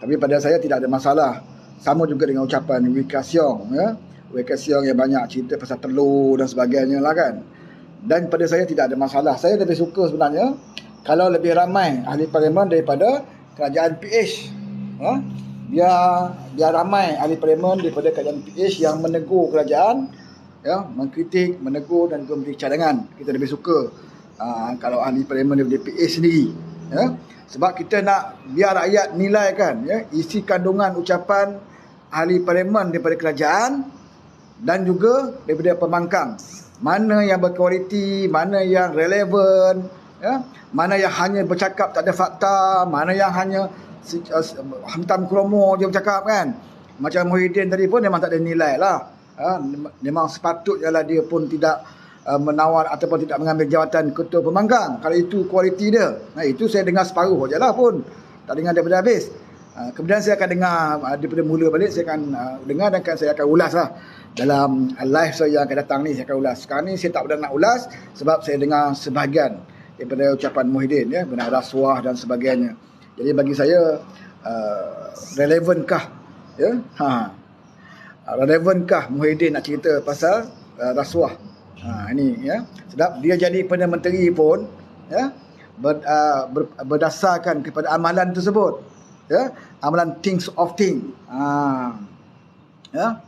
Tapi pada saya tidak ada masalah. Sama juga dengan ucapan Wee Ka Siong, ya. Wee Ka Siong yang banyak cerita pasal telur dan sebagainya lah kan. Dan pada saya tidak ada masalah. Saya lebih suka sebenarnya kalau lebih ramai ahli parlimen daripada kerajaan PH. Ha? Biar ramai ahli parlimen daripada kerajaan PH yang menegur kerajaan, ya, mengkritik, menegur dan juga memberi cadangan. Kita lebih suka kalau ahli parlimen daripada PH sendiri, ya. Sebab kita nak biar rakyat nilai kan, ya, isi kandungan ucapan ahli parlimen daripada kerajaan dan juga daripada pembangkang. Mana yang berkualiti, mana yang relevan, ya, mana yang hanya bercakap tak ada fakta, mana yang hanya hantam kromo je bercakap kan. Macam Muhyiddin tadi pun memang tak ada nilai lah. Memang sepatutnya lah dia pun tidak menawar ataupun tidak mengambil jawatan ketua pembangkang kalau itu kualiti dia. Itu saya dengar separuh je lah pun, tak dengar daripada habis. Kemudian saya akan dengar daripada mula balik, saya akan dengar dan saya akan ulas lah dalam live saya yang akan datang ni. Saya akan ulas. Sekarang ni saya tak boleh nak ulas sebab saya dengar sebahagian daripada ucapan Muhyiddin, ya, benar rasuah dan sebagainya. Jadi bagi saya relevankah, ya, relevankah Muhyiddin nak cerita pasal rasuah? Ini, ya, sebab dia jadi Perdana Menteri pun, ya, berdasarkan kepada amalan tersebut, ya, amalan things of thing, ya.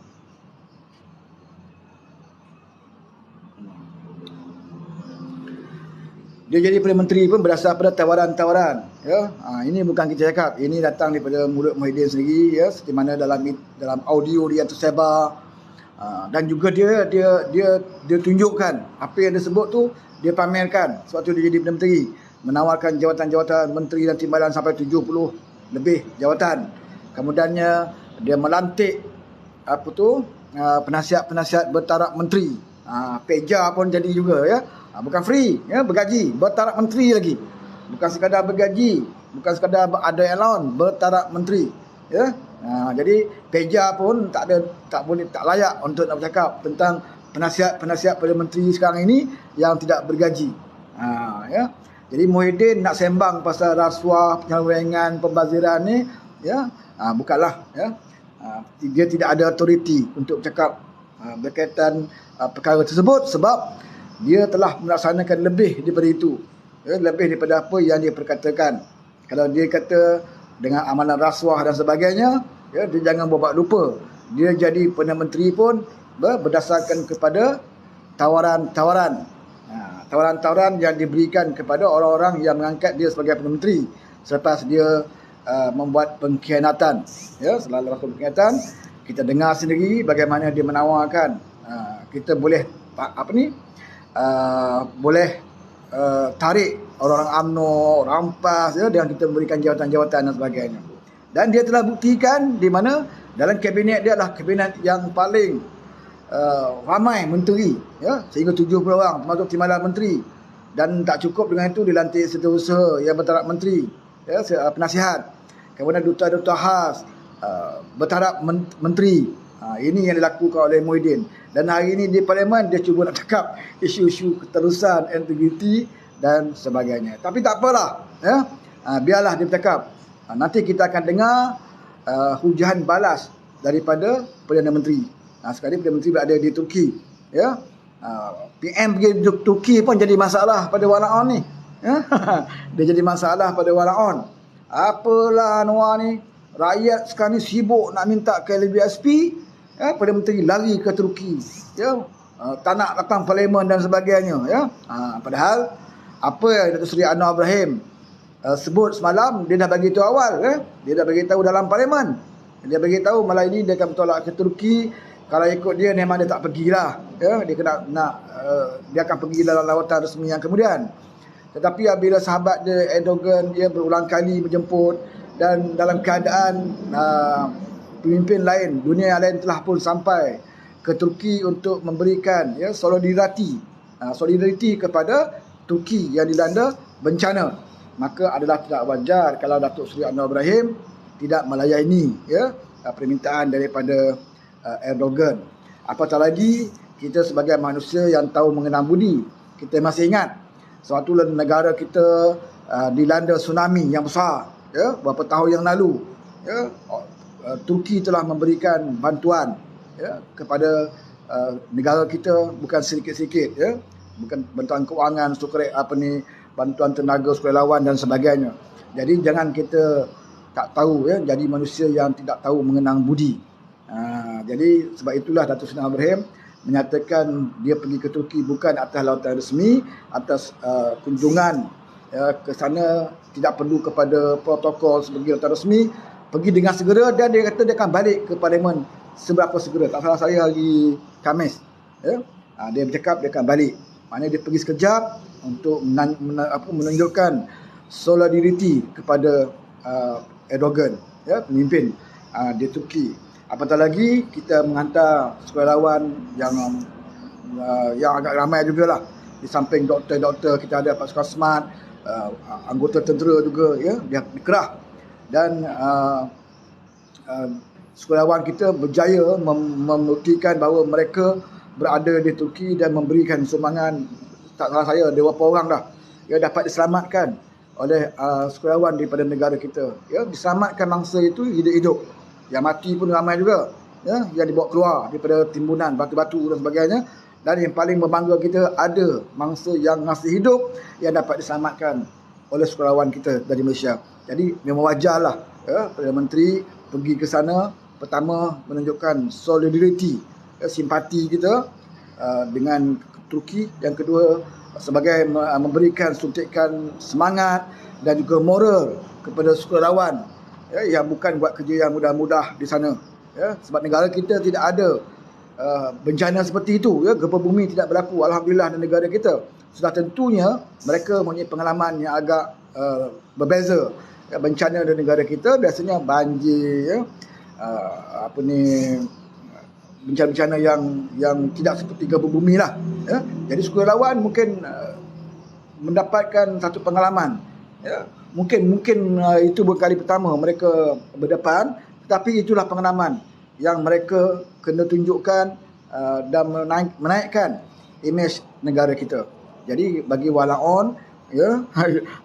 Dia jadi Perdana Menteri pun berdasar pada tawaran-tawaran, ya. Ini bukan kita cakap, ini datang daripada mulut Muhyiddin sendiri, ya, seperti mana dalam audio dia yang tersebar. Dan juga dia tunjukkan apa yang dia sebut tu, dia pamerkan. Sebab tu dia jadi Perdana Menteri, menawarkan jawatan-jawatan menteri dan timbalan sampai 70 lebih jawatan. Kemudiannya dia melantik penasihat bertaraf menteri. Peja pun jadi juga, ya. Bukan free, ya, bergaji, bertaraf menteri lagi. Bukan sekadar bergaji, bukan sekadar ada allowance, bertaraf menteri, ya. Jadi Peja pun tak layak untuk nak bercakap tentang penasihat Perdana Menteri sekarang ini yang tidak bergaji. Ya. Jadi Muhyiddin nak sembang pasal rasuah, penyelewengan, pembaziran ni, ya, bukanlah, ya. Dia tidak ada autoriti untuk bercakap berkaitan perkara tersebut sebab dia telah melaksanakan lebih daripada itu, ya, lebih daripada apa yang dia perkatakan. Kalau dia kata dengan amalan rasuah dan sebagainya, ya, dia jangan buat lupa dia jadi Perdana Menteri pun berdasarkan kepada tawaran-tawaran yang diberikan kepada orang-orang yang mengangkat dia sebagai Perdana Menteri selepas dia membuat pengkhianatan, ya. Selalu lakukan pengkhianatan, kita dengar sendiri bagaimana dia menawarkan, kita boleh boleh tarik orang-orang UMNO, rampas, ya, dan kita memberikan jawatan-jawatan dan sebagainya. Dan dia telah buktikan di mana dalam kabinet dia adalah kabinet yang paling ramai menteri, ya, sehingga 70 orang termasuk timbalan menteri. Dan tak cukup dengan itu, dilantik setiausaha yang bertaraf menteri, ya, penasihat. Kemudian duta-duta khas bertaraf menteri. Ini yang dilakukan oleh Muhyiddin. Dan hari ini di parlimen dia cuba nak cakap isu-isu keterusan, integriti dan sebagainya. Tapi tak apalah, ya. Biarlah dia bercakap. Nanti kita akan dengar hujahan balas daripada Perdana Menteri. Sekarang Perdana Menteri berada di Turki, ya. PM pergi Turki pun jadi masalah pada Walaon ni, ya. Dia jadi masalah pada Walaon. Apalah Anwar ni, rakyat sekarang ni sibuk nak minta ke LBSP, ya, Perdana Menteri lari ke Turki, ya. Tak nak datang parlimen dan sebagainya, ya. Padahal apa yang Datuk Seri Anwar Ibrahim sebut semalam, dia dah bagi tahu awal, ya. Dia dah bagi tahu dalam parlimen. Dia bagi tahu malam ini dia akan bertolak ke Turki. Kalau ikut dia memang dia tak pergilah, ya. Dia dia akan pergi dalam lawatan resmi yang kemudian. Tetapi apabila sahabat dia Erdogan, dia berulang kali menjemput, dan dalam keadaan pemimpin lain, dunia yang lain telah pun sampai ke Turki untuk memberikan, ya, solidariti kepada Turki yang dilanda bencana, maka adalah tidak wajar kalau Datuk Seri Anwar Ibrahim tidak melayani, ya, permintaan daripada Erdogan. Apatah lagi kita sebagai manusia yang tahu mengenal budi, kita masih ingat suatu negara kita dilanda tsunami yang besar, ya, beberapa tahun yang lalu, ya, Turki telah memberikan bantuan, ya, kepada negara kita, bukan sedikit-sedikit, ya, bukan bantuan kewangan, bantuan tenaga sukarelawan dan sebagainya. Jadi jangan kita tak tahu, ya, jadi manusia yang tidak tahu mengenang budi. Jadi sebab itulah Datuk Seri Ibrahim menyatakan dia pergi ke Turki bukan atas lautan resmi, atas kunjungan, ya, ke sana tidak perlu kepada protokol sebagai lautan resmi, pergi dengan segera, dan dia kata dia akan balik ke Parlimen seberapa segera. Tak salah saya hari Khamis, ya. Dia bercakap dia akan balik. Maknanya dia pergi sekejap untuk menunjukkan solidariti kepada Erdogan, ya, pemimpin di Turki. Apatah lagi kita menghantar sukarelawan yang agak ramai jugalah. Di samping doktor-doktor kita ada pasukan SMART, anggota tentera juga, ya, dia dikerah. Dan sukarelawan kita berjaya membuktikan bahawa mereka berada di Turki dan memberikan sumbangan, tak salah saya, ada berapa orang dah, ya, dapat diselamatkan oleh sukarelawan daripada negara kita. Ya, diselamatkan mangsa itu hidup-hidup. Yang mati pun ramai juga, ya, yang dibawa keluar daripada timbunan batu-batu dan sebagainya. Dan yang paling membangga, kita ada mangsa yang masih hidup yang dapat diselamatkan oleh sukarelawan kita dari Malaysia. Jadi memang wajarlah, ya, Perdana Menteri pergi ke sana, pertama menunjukkan solidariti, ya, simpati kita dengan Turki. Yang kedua, sebagai memberikan suntikan semangat dan juga moral kepada sukarelawan, ya, yang bukan buat kerja yang mudah-mudah di sana, ya, sebab negara kita tidak ada bencana seperti itu, ya, gempa bumi tidak berlaku, alhamdulillah, di negara kita. Sudah tentunya mereka mempunyai pengalaman yang agak berbeza. Ya, bencana di negara kita biasanya banjir, ya, bencana-bencana yang tidak seperti gempa bumi lah, ya. Jadi sukarelawan mungkin mendapatkan satu pengalaman, ya. Mungkin itu bukan kali pertama mereka berdepan, tetapi itulah pengalaman yang mereka kena tunjukkan dan menaikkan imej negara kita. Jadi bagi walaon, ya,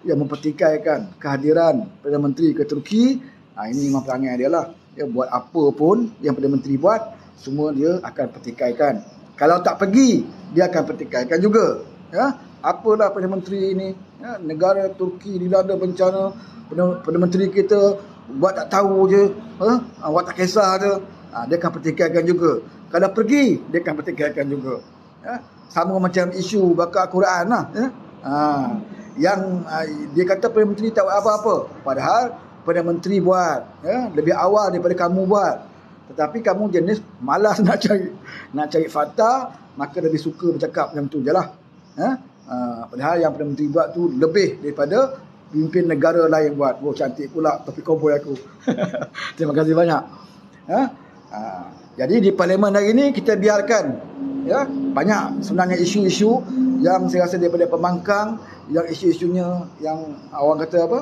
yang mempertikaikan kehadiran Perdana Menteri ke Turki, ini memang perangai dia lah. Ya, buat apa pun yang Perdana Menteri buat, semua dia akan pertikaikan. Kalau tak pergi, dia akan pertikaikan juga. Ya, apalah Perdana Menteri ini, ya, negara Turki dilanda bencana, Perdana Menteri kita buat tak tahu je, buat tak kisah je, dia akan pertikaikan juga. Kalau pergi, dia akan pertikaikan juga. Ya, sama macam isu bakar Quran lah, ya. Yang dia kata Perdana Menteri tak buat apa-apa, padahal Perdana Menteri buat, ya, lebih awal daripada kamu buat. Tetapi kamu jenis malas nak cari fakta, maka lebih suka bercakap macam tu je lah, ya. Padahal yang Perdana Menteri buat tu lebih daripada pemimpin negara lain buat. Oh, cantik pula topi koboi aku. Terima kasih banyak. Jadi di Parlimen hari ini kita biarkan, ya, banyak sebenarnya isu-isu yang saya rasa daripada pembangkang, yang isu-isunya yang orang kata apa,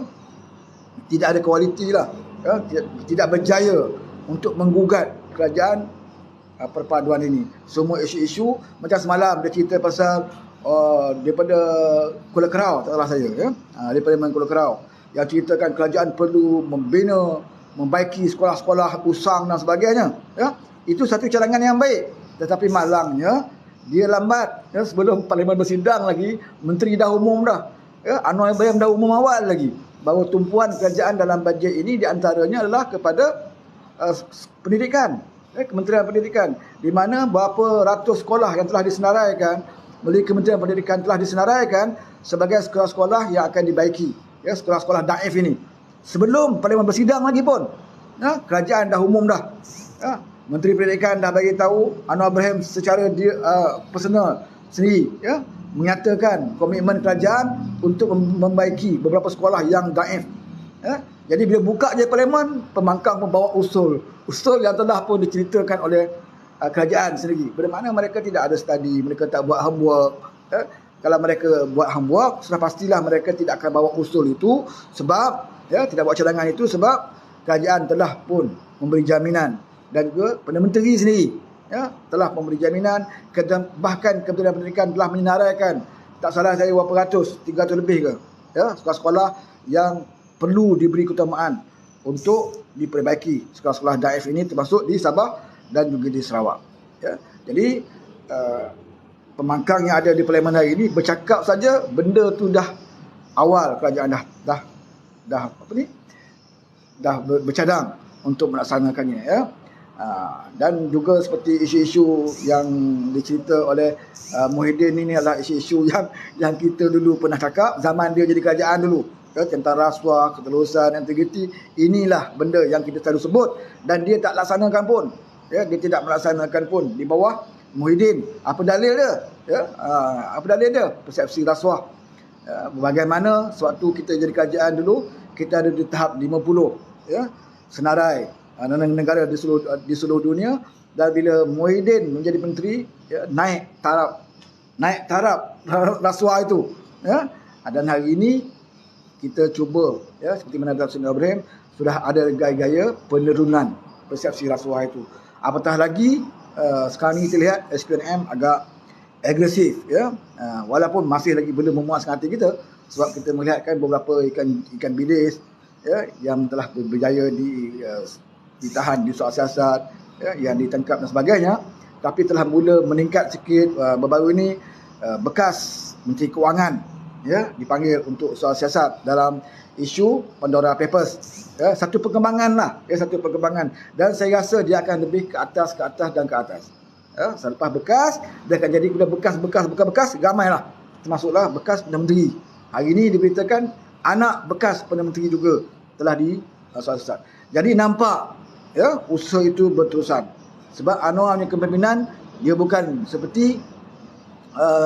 tidak ada kualiti lah, ya, tidak berjaya untuk menggugat kerajaan perpaduan ini. Semua isu-isu macam semalam dia cerita pasal daripada Kuala Kerau, tak salah saya, ya, daripada Kuala Kerau, yang ceritakan kerajaan perlu membina, membaiki sekolah-sekolah usang dan sebagainya, ya. Itu satu cadangan yang baik, tetapi malangnya dia lambat, ya, sebelum Parlimen bersidang lagi, Menteri dah umum dah, ya, Anwar Ibrahim dah umum awal lagi bahawa tumpuan kerajaan dalam bajet ini diantaranya adalah kepada pendidikan, ya, Kementerian Pendidikan, di mana berapa ratus sekolah yang telah disenaraikan melalui Kementerian Pendidikan telah disenaraikan sebagai sekolah-sekolah yang akan dibaiki, ya, sekolah-sekolah daif ini. Sebelum Parlimen bersidang lagi pun, ya, kerajaan dah umum dah, ya. Menteri Pendidikan dah bagi tahu, Anwar Ibrahim secara personal sendiri, ya, menyatakan komitmen kerajaan untuk membaiki beberapa sekolah yang daif, ya. Jadi bila buka je Parlimen, pembangkang membawa usul yang telah pun diceritakan oleh kerajaan sendiri. Bermakna mereka tidak ada study, mereka tak buat homework, ya. Kalau mereka buat homework, sudah pastilah mereka tidak akan bawa usul itu, sebab, ya, tidak buat cadangan itu sebab kerajaan telah pun memberi jaminan, dan juga Perdana Menteri sendiri, ya, telah memberi jaminan, bahkan Kementerian Pendidikan telah menyenaraikan, tak salah saya berapa ratus, 300 lebih ke, ya, sekolah-sekolah yang perlu diberi keutamaan untuk diperbaiki sekolah-sekolah daif ini, termasuk di Sabah dan juga di Sarawak. Ya. Jadi pembangkang yang ada di Parlimen hari ini bercakap saja benda tu dah awal kerajaan dah bercadang untuk melaksanakannya, ya. Dan juga seperti isu-isu yang dicerita oleh Muhyiddin ini adalah isu-isu yang kita dulu pernah cakap zaman dia jadi kerajaan dulu, ya, tentang rasuah, ketelusan, integriti. Inilah benda yang kita selalu sebut dan dia tak laksanakan pun, ya, dia tidak melaksanakan pun di bawah Muhyiddin. Apa dalil dia? Ya, apa dalil dia? Persepsi rasuah. Bagaimana sewaktu kita jadi kerajaan dulu, kita ada di tahap 50, ya, senarai negara di seluruh dunia, dan bila Muhyiddin menjadi menteri, ya, naik taraf rasuah itu, ya. Dan hari ini kita cuba, ya, seperti mana Datuk Seri Ibrahim, sudah ada gaya-gaya penurunan persepsi rasuah itu. Apatah lagi sekarang ini kita lihat SPNM agak agresif, ya. Walaupun masih lagi belum memuaskan hati kita, sebab kita melihatkan beberapa ikan bilis, ya, yang telah berjaya ditahan di soal siasat, ya, yang ditangkap dan sebagainya, tapi telah mula meningkat sikit. Baru-baru ini bekas Menteri Kewangan, ya, dipanggil untuk soal siasat dalam isu Pandora Papers, ya. Satu perkembangan lah, ya, satu perkembangan, dan saya rasa dia akan lebih ke atas dan ke atas, ya. Selepas bekas dia akan jadi bekas ramailah, termasuklah bekas Perdana Menteri. Hari ini diberitakan anak bekas Perdana Menteri juga telah di soal siasat. Jadi nampak, ya, usaha itu berterusan. Sebab Anwar punya kepimpinan, dia bukan seperti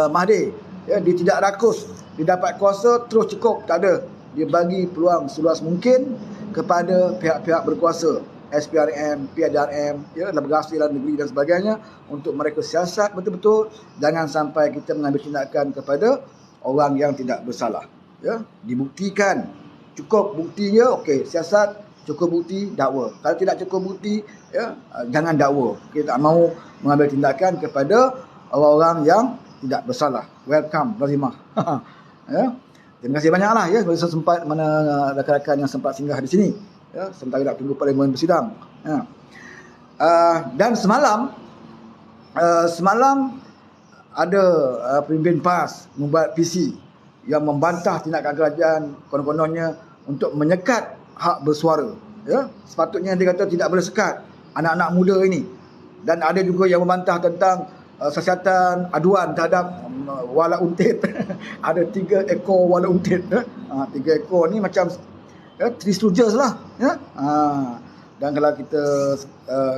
Mahathir, ya, dia tidak rakus, dia dapat kuasa terus cukup, tak ada. Dia bagi peluang seluas mungkin kepada pihak-pihak berkuasa, SPRM, PADRM, ya, lembaga aslian negeri dan sebagainya, untuk mereka siasat betul-betul. Jangan sampai kita mengambil tindakan kepada orang yang tidak bersalah, ya. Dibuktikan, cukup buktinya, okey, siasat. Cukup bukti, dakwa. Kalau tidak cukup bukti, ya, jangan dakwa. Kita tak mahu mengambil tindakan kepada orang-orang yang tidak bersalah. Welcome, Razimah. Ya. Terima kasih banyaklah, ya, kerana sempat mana rakan-rakan yang sempat singgah di sini, ya, sementara nak tunggu Parlimen bersidang. Ya. Dan semalam ada pemimpin PAS membuat PC yang membantah tindakan kerajaan konon-kononnya untuk menyekat hak bersuara, ya. Sepatutnya dia kata tidak boleh sekat anak-anak muda ini. Dan ada juga yang membantah tentang siasatan aduan terhadap wala untit. Ada 3 ekor wala untit, ya. 3 ekor ni macam, ya, Three Stooges lah, ya. Dan kalau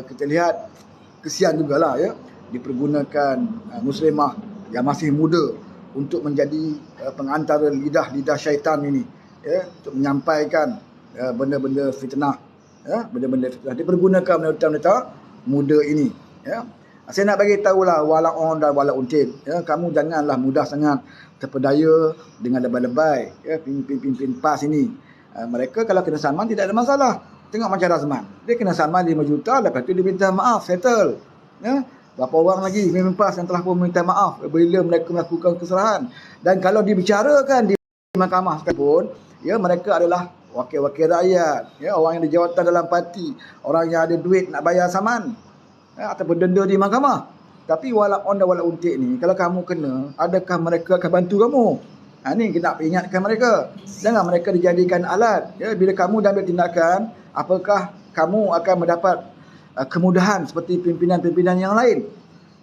kita lihat, kesian jugalah, ya, dipergunakan muslimah yang masih muda untuk menjadi pengantara lidah syaitan ini, ya, untuk menyampaikan benda-benda fitnah, ya, benda-benda fitnah. Dipergunakan wanita-wanita muda ini, ya. Saya nak bagi tahulah walaon dan walauntin, ya, kamu janganlah mudah sangat terpedaya dengan lebay-lebay, ya, pimpin-pimpin PAS ini. Mereka kalau kena saman tidak ada masalah. Tengok macam Razman, dia kena saman 5 juta, lepas tu dia minta maaf, settle, ya. Berapa orang lagi pimpin PAS yang telah pun minta maaf bila mereka melakukan kesalahan. Dan kalau dibicarakan di mahkamah sekalipun, ya, mereka adalah wakil-wakil rakyat, ya, orang yang ada jawatan dalam parti, orang yang ada duit nak bayar saman, ya, ataupun denda di mahkamah. Tapi walaon dan walauntik ni, kalau kamu kena, adakah mereka akan bantu kamu? Ini kita nak ingatkan mereka. Jangan mereka dijadikan alat, ya. Bila kamu dah ambil tindakan, apakah kamu akan mendapat kemudahan seperti pimpinan-pimpinan yang lain?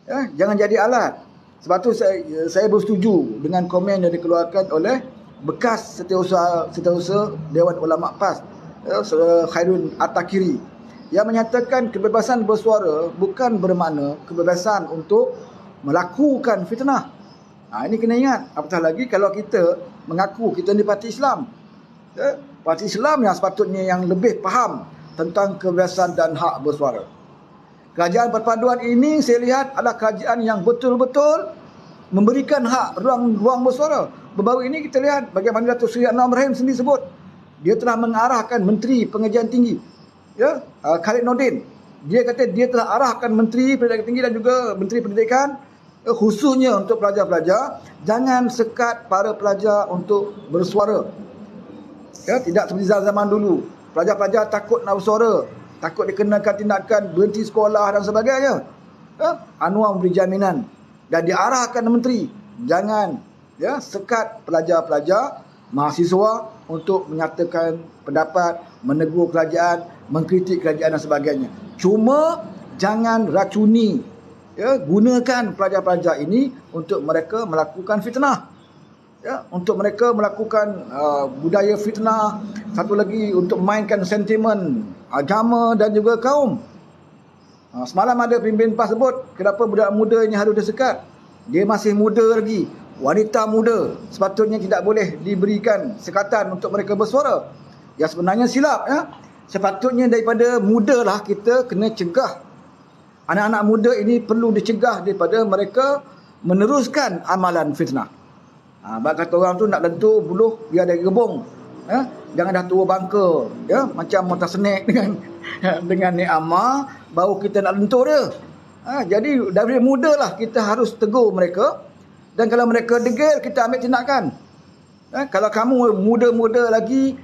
Ya, jangan jadi alat. Sebab tu saya bersetuju dengan komen yang dikeluarkan oleh bekas setiausaha Dewan Ulama PAS, ya, Saudara Khairun At-Takiri, yang menyatakan kebebasan bersuara bukan bermakna kebebasan untuk melakukan fitnah. Ini kena ingat. Apatah lagi kalau kita mengaku kita ni parti Islam, ya, parti Islam yang sepatutnya yang lebih faham tentang kebebasan dan hak bersuara. Kerajaan perpaduan ini saya lihat adalah kerajaan yang betul-betul memberikan hak ruang bersuara. Baru ini kita lihat bagaimana Datuk Seri Anwar Ibrahim sendiri sebut, dia telah mengarahkan Menteri Pengajian Tinggi, ya, Khalid Nordin. Dia kata dia telah arahkan Menteri Pendidikan Tinggi dan juga Menteri Pendidikan, khususnya untuk pelajar-pelajar, jangan sekat para pelajar untuk bersuara. Ya, tidak seperti zaman dulu. pelajar-pelajar takut nak bersuara, takut dikenakan tindakan berhenti sekolah dan sebagainya. Anwar memberi jaminan dan diarahkan menteri, jangan sekat pelajar-pelajar mahasiswa untuk menyatakan pendapat, menegur kerajaan, mengkritik kerajaan dan sebagainya. Cuma jangan racuni, gunakan pelajar-pelajar ini untuk mereka melakukan fitnah, untuk mereka melakukan budaya fitnah. Satu lagi, untuk memainkan sentimen agama dan juga kaum. Semalam ada pemimpin PAS sebut, kenapa budak muda ini harus disekat? Dia masih muda lagi, wanita muda, sepatutnya tidak boleh diberikan sekatan untuk mereka bersuara. Yang sebenarnya silap. Sepatutnya daripada mudalah kita kena cegah. Anak-anak muda ini perlu dicegah daripada mereka meneruskan amalan fitnah. Kata orang tu, nak lentur buluh biar dia gebung. Jangan dah tua bangka, macam motor senek dengan ni ama, baru kita nak lentur dia. Jadi dari muda lah kita harus tegur mereka, dan kalau mereka degil kita ambil tindakan. Kalau kamu muda-muda lagi,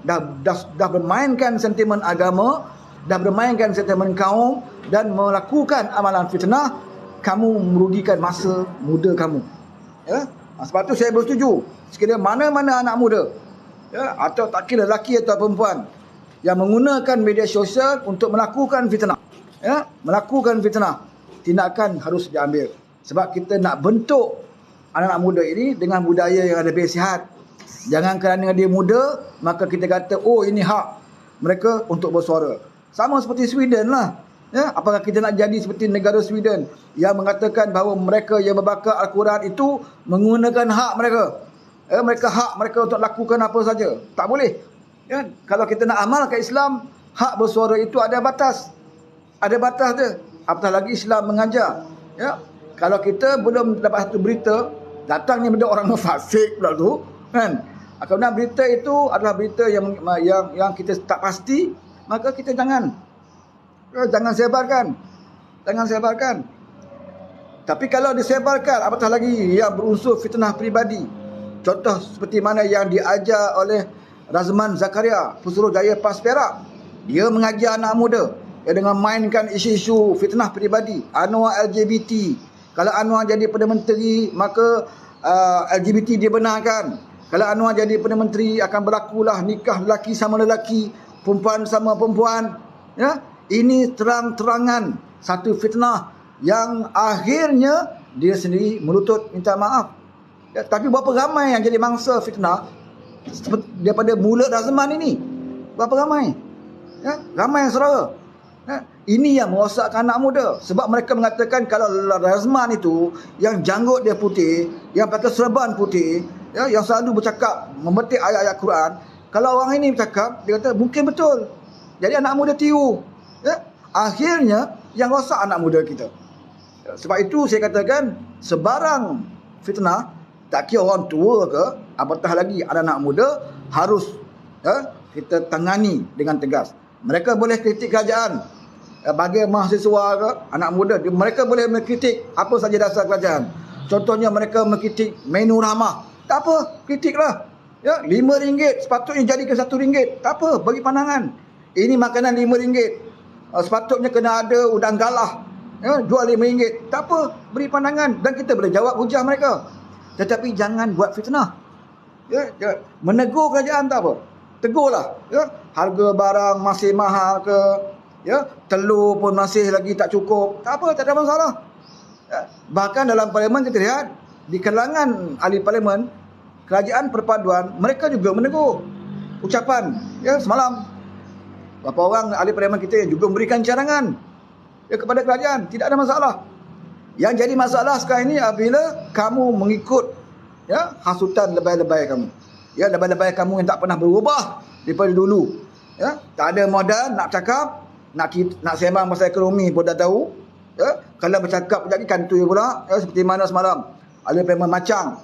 dah bermainkan sentimen agama, dah bermainkan sentimen kaum dan melakukan amalan fitnah, kamu merugikan masa muda kamu. Sebab tu saya bersetuju, sekiranya mana-mana anak muda, atau tak kira lelaki atau perempuan, yang menggunakan media sosial untuk melakukan fitnah, melakukan fitnah, tindakan harus diambil. Sebab kita nak bentuk anak-anak muda ini dengan budaya yang lebih sihat. Jangan kerana dia muda, maka kita kata, oh ini hak mereka untuk bersuara. Sama seperti Sweden lah. Apakah kita nak jadi seperti negara Sweden yang mengatakan bahawa mereka yang berbakar Al-Quran itu menggunakan hak mereka. Mereka hak mereka untuk lakukan apa saja. Tak boleh. Kalau kita nak amalkan Islam, hak bersuara itu ada batas. Ada batas dia. Apatah lagi Islam mengajar. Kalau kita belum dapat satu berita, datangnya benda orang fasik pula tu, kan? Kalau berita itu adalah berita yang kita tak pasti, maka kita jangan sebarkan. Jangan sebarkan. Tapi kalau disebarkan, apatah lagi yang berunsur fitnah peribadi. Contoh seperti mana yang diajar oleh Razman Zakaria, Pusurujaya PAS Perak. Dia mengajar anak muda dengan mainkan isu-isu fitnah peribadi. Anwar LGBT. Kalau Anwar jadi Perdana Menteri, maka LGBT dibenarkan. Kalau Anwar jadi Perdana Menteri, akan berlakulah nikah lelaki sama lelaki, perempuan sama perempuan. Ini terang-terangan satu fitnah yang akhirnya dia sendiri melutut minta maaf. Tapi berapa ramai yang jadi mangsa fitnah daripada mulut Razman ini? Berapa ramai? Ramai yang saudara. Ini yang merosakkan anak muda. Sebab mereka mengatakan kalau Razman itu yang janggut dia putih, yang pakai serban putih, yang selalu bercakap memetik ayat-ayat Quran, kalau orang ini bercakap, dia kata mungkin betul. Jadi anak muda tiru. Akhirnya yang rosak anak muda kita. Sebab itu saya katakan sebarang fitnah, tak kira orang tua ke, apatah lagi anak-anak muda, harus kita tangani dengan tegas. Mereka boleh kritik kerajaan, bagi mahasiswa ke, anak muda, mereka boleh mengkritik apa saja dasar kerajaan. Contohnya mereka mengkritik menu ramah. Tak apa, kritiklah. RM5 sepatutnya jadi ke RM1. Tak apa, bagi pandangan. Ini makanan RM5. Sepatutnya kena ada udang galah. Jual RM5. Tak apa, beri pandangan. Dan kita boleh jawab hujah mereka. Tetapi jangan buat fitnah. Menegur kerajaan tak apa. Tegurlah. Harga barang masih mahal ke, telur pun masih lagi tak cukup. Tak apa, tak ada masalah. Bahkan dalam parlimen kita lihat, di kalangan ahli parlimen, kerajaan perpaduan, mereka juga menegur. Ucapan, semalam beberapa orang ahli parlimen kita yang juga memberikan cadangan kepada kerajaan. Tidak ada masalah. Yang jadi masalah sekarang ini apabila kamu mengikut hasutan lebay-lebay kamu. Lebay-lebay kamu yang tak pernah berubah daripada dulu. Tak ada modal nak cakap, nak sembang pasal ekonomi pun dah tahu. Kalau bercakap lagi kantoi pula, seperti mana semalam ahli parlimen Macang.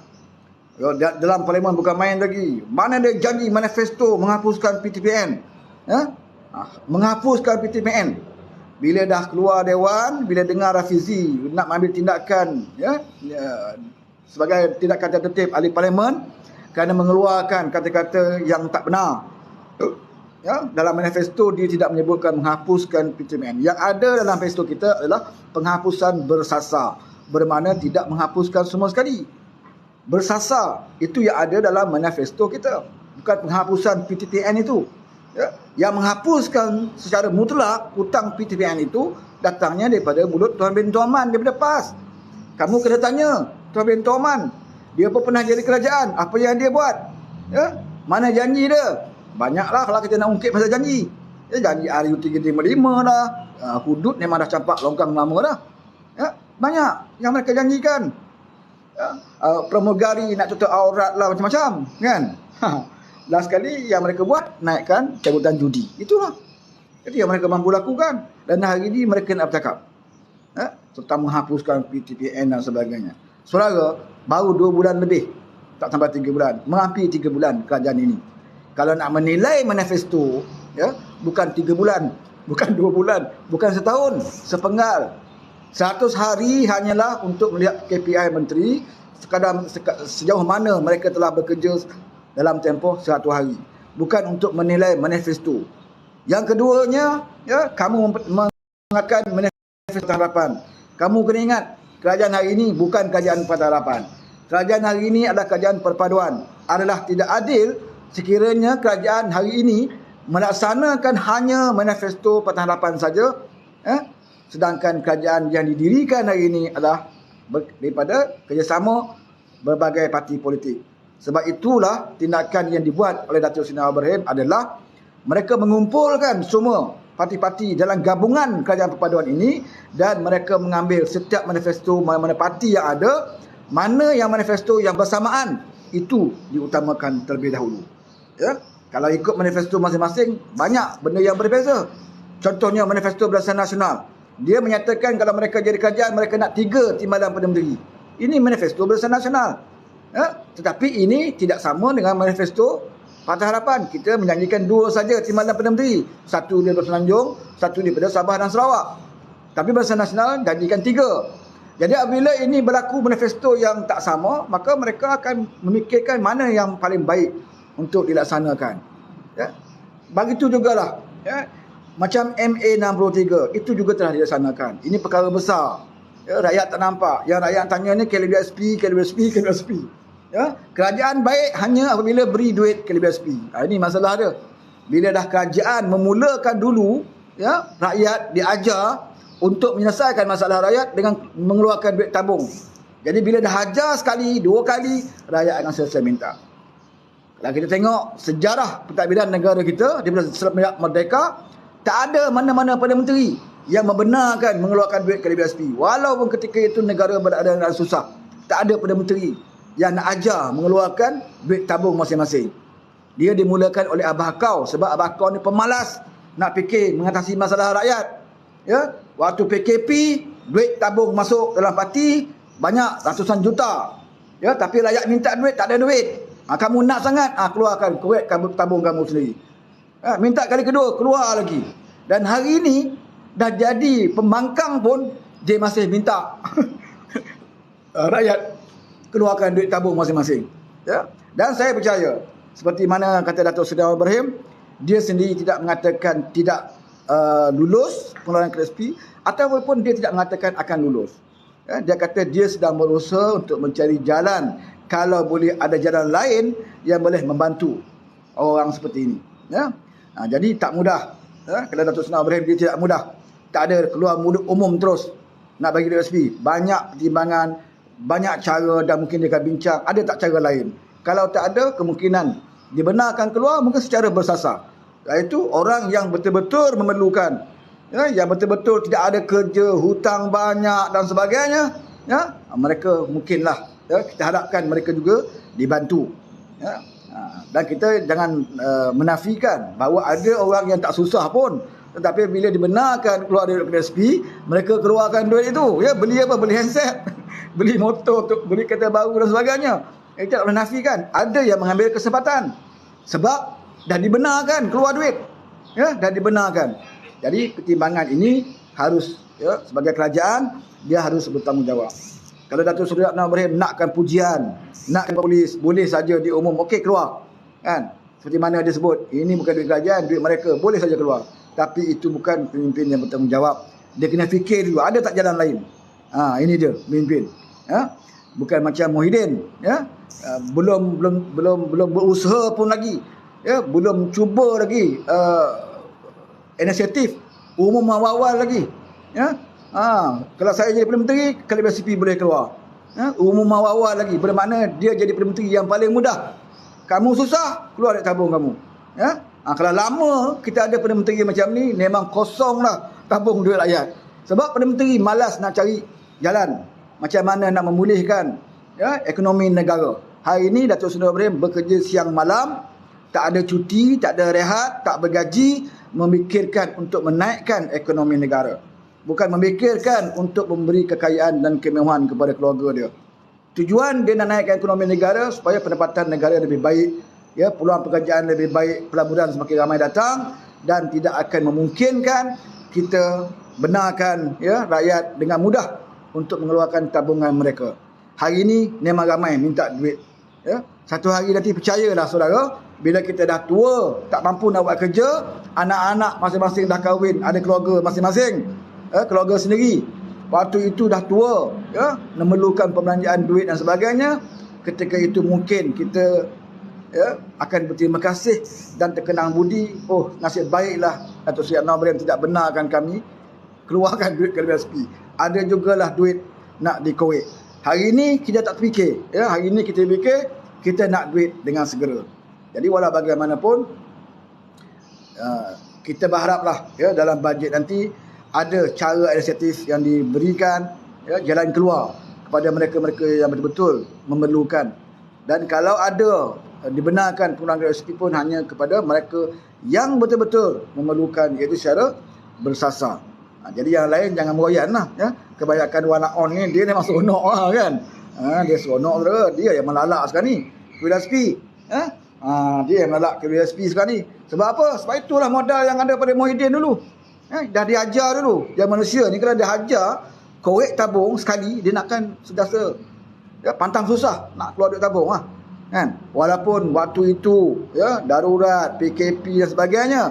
Dalam parlimen bukan main lagi. Mana dia janji manifesto menghapuskan PTPN. Menghapuskan PTPN. Bila dah keluar dewan, bila dengar Rafizi nak ambil tindakan sebagai tindakan tertib ahli parlimen kerana mengeluarkan kata-kata yang tak benar. Ya, dalam manifesto dia tidak menyebutkan menghapuskan PTPN. Yang ada dalam manifesto kita adalah penghapusan bersasar, bermakna tidak menghapuskan semua sekali. Bersasar itu yang ada dalam manifesto kita, bukan penghapusan PTPN itu. Ya, yang menghapuskan secara mutlak hutang PTPN itu datangnya daripada mulut Tuan bin Tuaman daripada PAS. Kamu kena tanya Tuan bin Tuaman, dia pun pernah jadi kerajaan, apa yang dia buat? Ya, mana janji dia? Banyaklah kalau kita nak ungkit pasal janji. Ya, janji RU355 dah. Hudud memang dah campak longkang lama dah. Ya, banyak yang mereka janjikan. Ya, pramugari nak tutup aurat lah macam-macam, kan? Last sekali yang mereka buat naikkan cabutan judi. Itulah. Jadi yang mereka mampu lakukan, dan hari ini mereka nak bercakap. Ya, tentang menghapuskan PTPN dan sebagainya. Saudara, baru 2 bulan lebih, tak sampai 3 bulan, menghampiri 3 bulan kerajaan ini. Kalau nak menilai manifesto, ya, bukan 3 bulan, bukan 2 bulan, bukan setahun, sepenggal. 100 hari hanyalah untuk melihat KPI menteri, sejauh mana mereka telah bekerja dalam tempoh 100 hari. Bukan untuk menilai manifesto. Yang keduanya, ya, kamu mengatakan manifesto harapan. Kamu kena ingat, kerajaan hari ini bukan kerajaan Patah Harapan. Kerajaan hari ini adalah kerajaan perpaduan. Adalah tidak adil sekiranya kerajaan hari ini melaksanakan hanya manifesto Patah Harapan saja, sedangkan kerajaan yang didirikan hari ini adalah daripada kerjasama berbagai parti politik. Sebab itulah tindakan yang dibuat oleh Datuk Seri Anwar Ibrahim adalah mereka mengumpulkan semua parti-parti dalam gabungan kerajaan perpaduan ini, dan mereka mengambil setiap manifesto mana-mana parti yang ada, mana yang manifesto yang bersamaan itu diutamakan terlebih dahulu. Ya, kalau ikut manifesto masing-masing banyak benda yang berbeza. Contohnya manifesto Barisan Nasional, dia menyatakan kalau mereka jadi kerajaan mereka nak 3 timbalan Perdana Menteri. Ini manifesto Barisan Nasional. Ya, tetapi ini tidak sama dengan manifesto Patah Harapan. Kita menjanjikan 2 saja timbalan Perdana Menteri. Satu daripada Semenanjung, satu daripada Sabah dan Sarawak. Tapi Barisan Nasional janjikan 3. Jadi apabila ini berlaku manifesto yang tak sama, maka mereka akan memikirkan mana yang paling baik untuk dilaksanakan. Ya. Begitu jugalah, ya, macam MA63 itu juga telah dilaksanakan. Ini perkara besar. Ya, rakyat tak nampak. Yang rakyat tanya ni KLBSP. Ya, kerajaan baik hanya apabila beri duit KLBSP. Ini masalah dia. Bila dah kerajaan memulakan dulu, ya, rakyat diajar untuk menyelesaikan masalah rakyat dengan mengeluarkan duit tabung. Jadi bila dah ajar sekali, 2 kali, rakyat akan selesai minta. Kalau kita tengok sejarah pentadbiran negara kita selepas merdeka, tak ada mana-mana Perdana Menteri yang membenarkan mengeluarkan duit KLBSP. Walaupun ketika itu negara berada dalam susah, tak ada Perdana Menteri yang nak ajar mengeluarkan duit tabung masing-masing. Dia dimulakan oleh Abah Kau, sebab Abah Kau ni pemalas nak fikir mengatasi masalah rakyat. Ya, waktu PKP duit tabung masuk dalam parti banyak ratusan juta. Ya, tapi rakyat minta duit, tak ada duit. Kamu nak sangat, keluarkan kuat tabung kamu sendiri. Minta kali kedua, keluar lagi. Dan hari ini dah jadi pembangkang pun dia masih minta rakyat keluarkan duit tabung masing-masing. Ya? Dan saya percaya, seperti mana kata Datuk Seri Anwar Ibrahim, dia sendiri tidak mengatakan tidak lulus pengeluaran KLBSP, ataupun dia tidak mengatakan akan lulus. Ya? Dia kata dia sedang berusaha untuk mencari jalan, kalau boleh ada jalan lain yang boleh membantu orang seperti ini. Ya? Jadi tak mudah. Ya? Kalau Datuk Seri Anwar Ibrahim, dia tidak mudah. Tak ada keluar mulut umum terus nak bagi KLBSP. Banyak pertimbangan, banyak cara, dan mungkin dia akan bincang ada tak cara lain. Kalau tak ada, kemungkinan dibenarkan keluar mungkin secara bersasar, iaitu orang yang betul-betul memerlukan, ya, yang betul-betul tidak ada kerja, hutang banyak dan sebagainya, ya, mereka mungkinlah, ya, kita harapkan mereka juga dibantu, ya. Dan kita jangan menafikan bahawa ada orang yang tak susah pun, tetapi bila dibenarkan keluar dari KLBSP, mereka keluarkan duit itu, ya, beli apa? Beli handset, beli motor, beli kereta baru dan sebagainya. Kita tak boleh nafikan. Ada yang mengambil kesempatan sebab dah dibenarkan keluar duit, ya, dah dibenarkan. Jadi pertimbangan ini harus, ya, sebagai kerajaan dia harus bertanggungjawab. Kalau Datuk Seri Anwar Ibrahim nakkan pujian, nakkan polis, boleh saja diumum, okey keluar, kan? seperti mana dia sebut, ini bukan duit kerajaan, duit mereka, boleh saja keluar. Tapi itu bukan pemimpin yang bertanggungjawab. Dia kena fikir dulu, ada tak jalan lain. Ini dia pemimpin. Bukan macam Muhyiddin, belum berusaha pun lagi, belum cuba lagi inisiatif umum awal lagi. Kalau saya jadi Perdana Menteri, KBSP boleh keluar. Umum awal lagi, bermakna dia jadi Perdana Menteri yang paling mudah. Kamu susah, keluar duit tabung kamu. Kalau lama kita ada Perdana Menteri macam ni, memang kosonglah tabung duit rakyat. Sebab Perdana Menteri malas nak cari jalan macam mana nak memulihkan ekonomi negara. Hari ini Datuk Seri Ibrahim bekerja siang malam, tak ada cuti, tak ada rehat, tak bergaji, memikirkan untuk menaikkan ekonomi negara. Bukan memikirkan untuk memberi kekayaan dan kemewahan kepada keluarga dia. Tujuan dia nak naikkan ekonomi negara supaya pendapatan negara lebih baik, peluang pekerjaan lebih baik, pelaburan semakin ramai datang, dan tidak akan memungkinkan kita benarkan rakyat dengan mudah untuk mengeluarkan tabungan mereka. Hari ini memang ramai minta duit. Satu hari nanti percayalah saudara, bila kita dah tua, tak mampu nak buat kerja, anak-anak masing-masing dah kahwin, ada keluarga masing-masing, keluarga sendiri. Waktu itu dah tua, memerlukan pembelanjaan duit dan sebagainya. Ketika itu mungkin kita akan berterima kasih dan terkenang budi. Oh, nasib baiklah Datuk Seri Anwar Ibrahim tidak benarkan kami keluarkan duit KBSP. Ada jugalah duit nak dikorek. Hari ini kita tak terfikir. Hari ini kita fikir kita nak duit dengan segera. Jadi walau bagaimanapun, kita berharaplah dalam bajet nanti ada cara inisiatif yang diberikan, jalan keluar kepada mereka-mereka yang betul-betul memerlukan. Dan kalau ada dibenarkan penggunaan KBSP pun hanya kepada mereka yang betul-betul memerlukan, iaitu secara bersasar. Jadi yang lain jangan meroyan lah. Kebanyakan walaon ni dia memang seronok lah kan. Dia seronok saudara. Dia yang melalak sekarang ni KBSP. Dia yang melalak KBSP sekarang ni. Sebab apa? Sebab itulah modal yang ada pada Muhyiddin dulu. Dah diajar dulu. Dia manusia ni kalau dia hajar, korek tabung sekali, dia nakkan sedasa. Pantang susah nak keluar duit tabung lah. Kan? Walaupun waktu itu darurat, PKP dan sebagainya.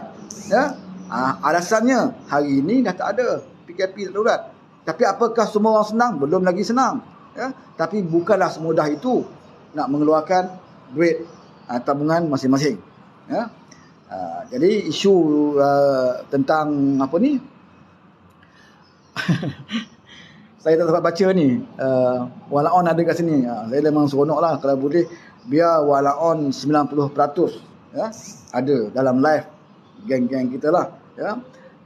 Alasannya hari ini dah tak ada PKP darurat. Tapi apakah semua orang senang? Belum lagi senang. Tapi bukanlah semudah itu nak mengeluarkan duit tabungan masing-masing. Jadi isu tentang apa ni saya tak dapat baca ni, walaon ada kat sini. Saya memang seronok lah kalau boleh biar walaon 90% ada dalam live geng-geng kita lah.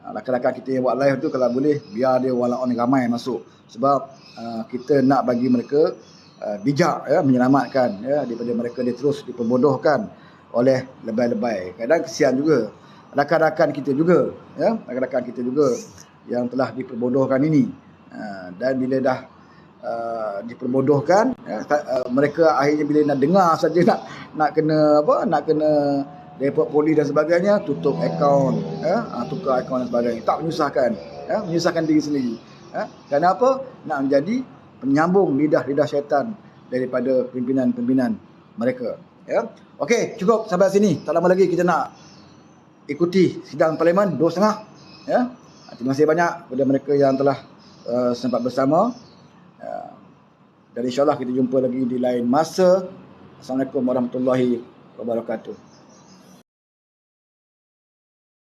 Rakan-rakan kita yang buat live tu kalau boleh biar dia walaon ramai masuk. Sebab kita nak bagi mereka bijak, menyelamatkan daripada mereka dia terus diperbodohkan oleh lebay-lebay. Kadang kesian juga rakan-rakan kita juga, rakan-rakan kita juga yang telah diperbodohkan ini. Dan bila dah diperbodohkan, mereka akhirnya bila nak dengar saja nak kena nak kena report polis dan sebagainya, tutup akaun, tukar akaun dan sebagainya. Tak menyusahkan, menyusahkan diri sendiri. Kenapa? Nak menjadi penyambung lidah-lidah syaitan daripada pimpinan-pimpinan mereka. Okey, cukup sampai sini. Tak lama lagi kita nak ikuti sidang Parlimen 2.30. Terima kasih banyak kepada mereka yang telah sempat bersama. Dan insyaAllah kita jumpa lagi di lain masa. Assalamualaikum warahmatullahi wabarakatuh.